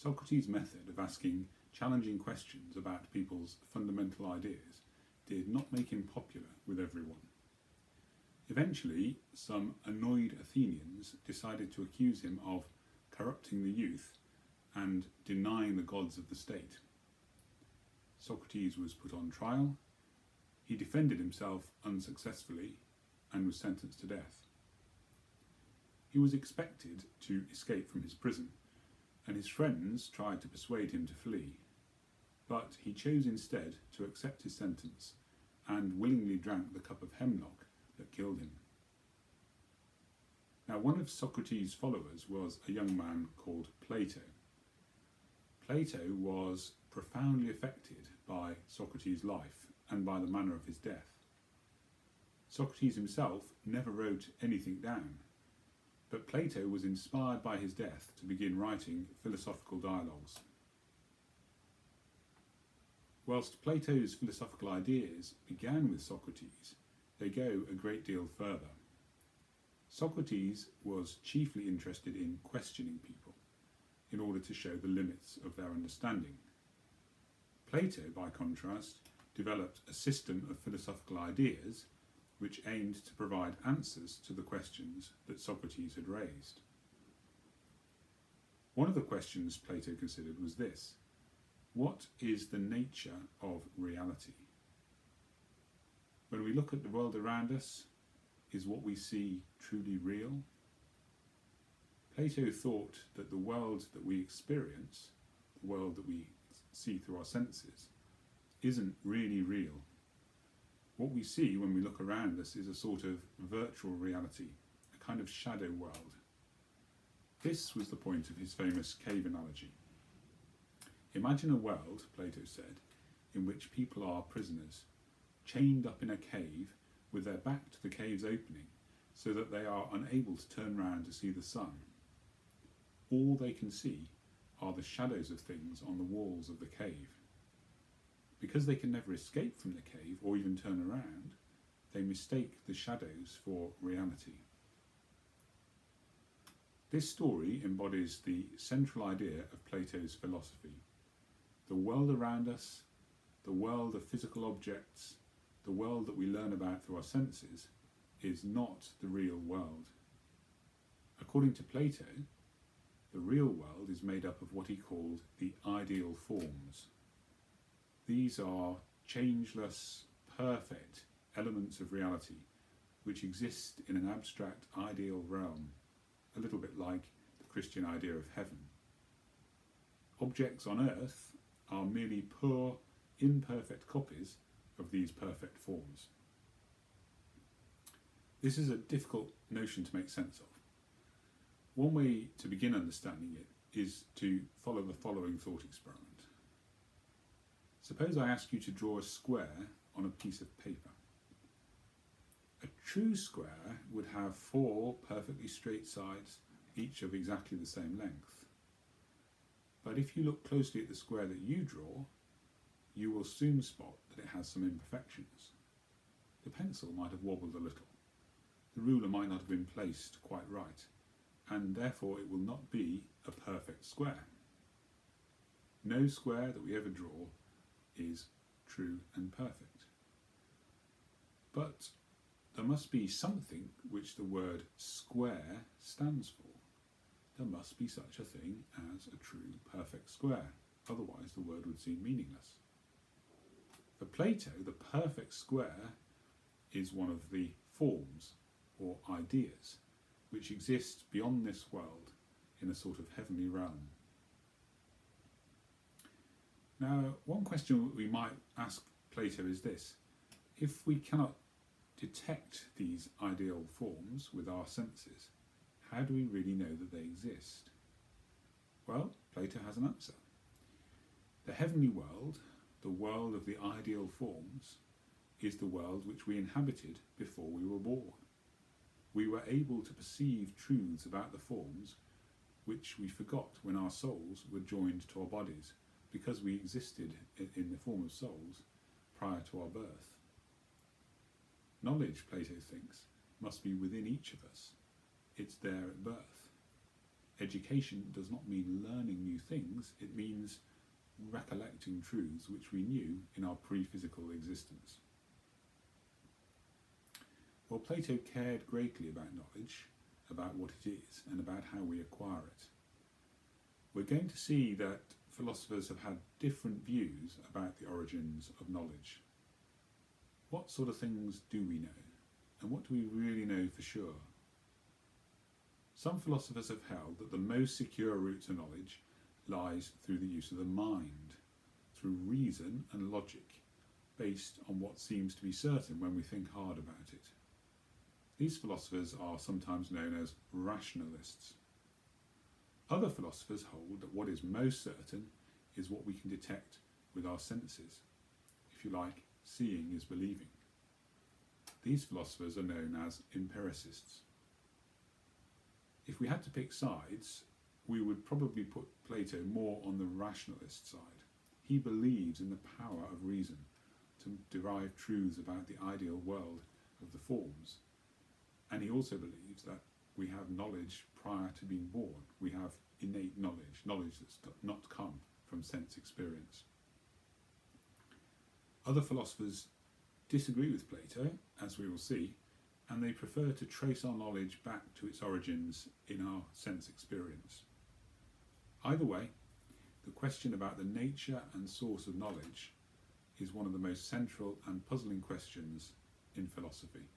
Socrates' method of asking challenging questions about people's fundamental ideas did not make him popular with everyone. Eventually, some annoyed Athenians decided to accuse him of corrupting the youth and denying the gods of the state. Socrates was put on trial. He defended himself unsuccessfully and was sentenced to death. He was expected to escape from his prison, and his friends tried to persuade him to flee, but he chose instead to accept his sentence and willingly drank the cup of hemlock that killed him. Now, one of Socrates' followers was a young man called Plato. Plato was profoundly affected by Socrates' life and by the manner of his death. Socrates himself never wrote anything down, but Plato was inspired by his death to begin writing philosophical dialogues. Whilst Plato's philosophical ideas began with Socrates, they go a great deal further. Socrates was chiefly interested in questioning people in order to show the limits of their understanding. Plato, by contrast, developed a system of philosophical ideas which aimed to provide answers to the questions that Socrates had raised. One of the questions Plato considered was this: what is the nature of reality? When we look at the world around us, is what we see truly real? Plato thought that the world that we experience, the world that we see through our senses, isn't really real. What we see when we look around us is a sort of virtual reality, a kind of shadow world. This was the point of his famous cave analogy. Imagine a world, Plato said, in which people are prisoners, chained up in a cave with their back to the cave's opening, so that they are unable to turn round to see the sun. All they can see are the shadows of things on the walls of the cave. Because they can never escape from the cave or even turn around, they mistake the shadows for reality. This story embodies the central idea of Plato's philosophy. The world around us, the world of physical objects, the world that we learn about through our senses, is not the real world. According to Plato, the real world is made up of what he called the ideal forms. These are changeless, perfect elements of reality which exist in an abstract ideal realm, a little bit like the Christian idea of heaven. Objects on earth are merely poor, imperfect copies of these perfect forms. This is a difficult notion to make sense of. One way to begin understanding it is to follow the following thought experiment. Suppose I ask you to draw a square on a piece of paper. A true square would have 4 perfectly straight sides, each of exactly the same length. But if you look closely at the square that you draw, you will soon spot that it has some imperfections. The pencil might have wobbled a little. The ruler might not have been placed quite right, and therefore it will not be a perfect square. No square that we ever draw is true and perfect. But there must be something which the word square stands for. There must be such a thing as a true perfect square, otherwise the word would seem meaningless. For Plato, the perfect square is one of the forms or ideas which exist beyond this world in a sort of heavenly realm. Now, one question we might ask Plato is this: if we cannot detect these ideal forms with our senses, how do we really know that they exist? Well, Plato has an answer. The heavenly world, the world of the ideal forms, is the world which we inhabited before we were born. We were able to perceive truths about the forms which we forgot when our souls were joined to our bodies, because we existed in the form of souls prior to our birth. Knowledge, Plato thinks, must be within each of us. It's there at birth. education does not mean learning new things, it means recollecting truths which we knew in our pre-physical existence. Well, Plato cared greatly about knowledge, about what it is, and about how we acquire it. We're going to see that philosophers have had different views about the origins of knowledge. What sort of things do we know? And what do we really know for sure? Some philosophers have held that the most secure route to knowledge lies through the use of the mind, through reason and logic, based on what seems to be certain when we think hard about it. These philosophers are sometimes known as rationalists. Other philosophers hold that what is most certain is what we can detect with our senses. If you like, seeing is believing. These philosophers are known as empiricists. If we had to pick sides, we would probably put Plato more on the rationalist side. He believes in the power of reason to derive truths about the ideal world of the forms. And he also believes that we have knowledge prior to being born. We have innate knowledge, knowledge that's not come from sense experience. Other philosophers disagree with Plato, as we will see, and they prefer to trace our knowledge back to its origins in our sense experience. Either way, the question about the nature and source of knowledge is one of the most central and puzzling questions in philosophy.